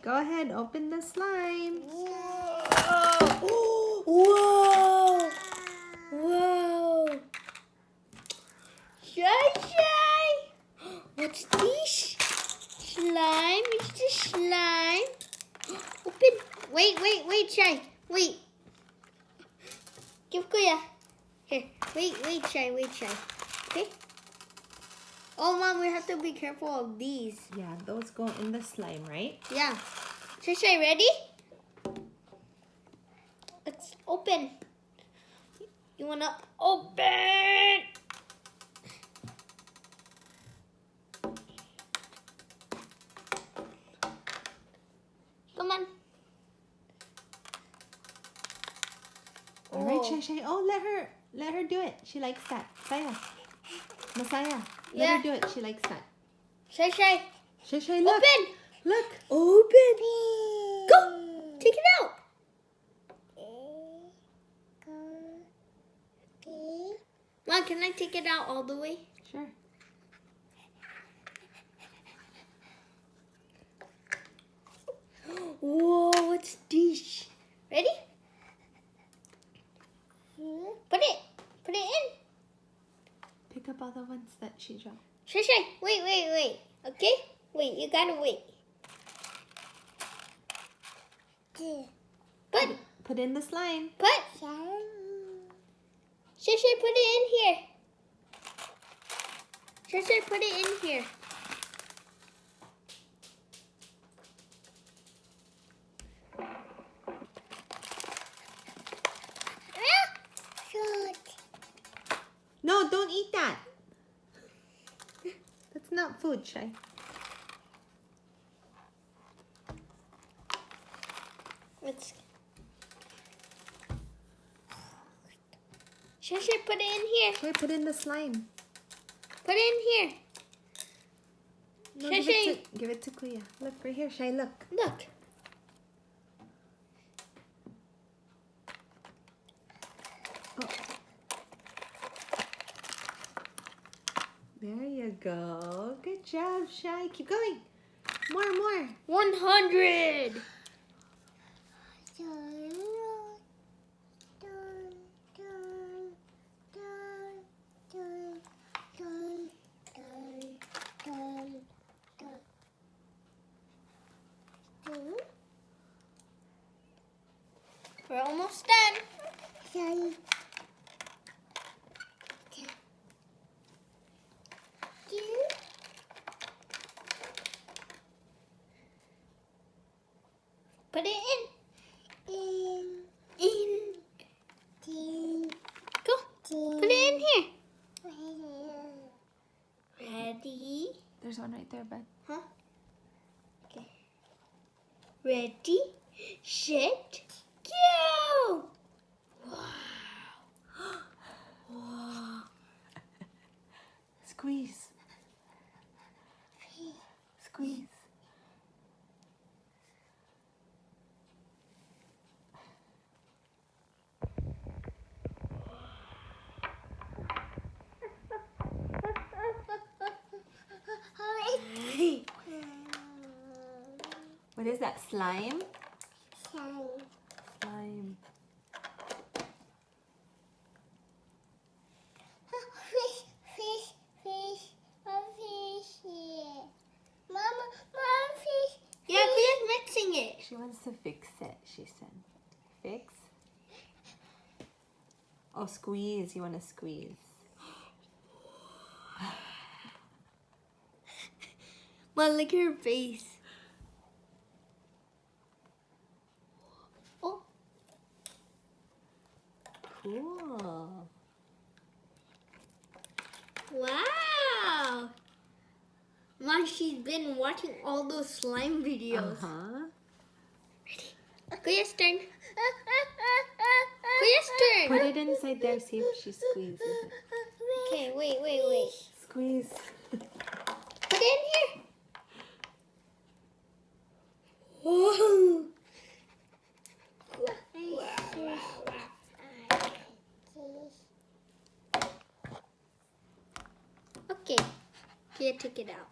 Go ahead, open the slime. Whoa! Whoa! Shy! What's this? Slime? Is this slime? Open. Wait, Shy. Wait. Give Kuya. Here. Wait, Shy. Okay? Oh, Mom, we have to be careful of these. Yeah, those go in the slime, right? Yeah. Shy, ready? Let's open. You wanna open? Come on. All right, Shay. Oh, let her do it. She likes that. Messiah. Let her do it. She likes that. Shy. Shay, look. Open. Look. Open. Go. Take it out. Mom, can I take it out all the way? Sure. Whoa, what's this? Ready? Put it in. Pick up all the ones that she dropped. Shy. Wait. Okay? Wait, you gotta wait. Put in the slime. Shay, put it in here. Shay, put it in here. No, don't eat that. That's not food, Shay. Shay, put it in here. Shay, put in the slime. Put it in here. No, Shay. give it to Kuya. Look, right here, Shay, look. Look. Oh. There you go. Good job, Shay. Keep going. More. 100. We're almost done. Put it in. Go. Put it in here. Ready? There's one right there, bud. Huh? Okay. Ready, set, go! Wow. Squeeze. Squeeze. What is that? Slime? Slime. Yeah, Kuya's mixing it. She wants to fix it, she said. Fix? Oh, squeeze. You want to squeeze. Mom, look at her face. Oh. Cool. Wow. Mom, she's been watching all those slime videos. Uh-huh. Kuya's turn. Kuya's turn. Put it inside there, see if she squeezes it. Okay, wait. Squeeze. Put it in here. Whoa. Okay, Kuya took it out.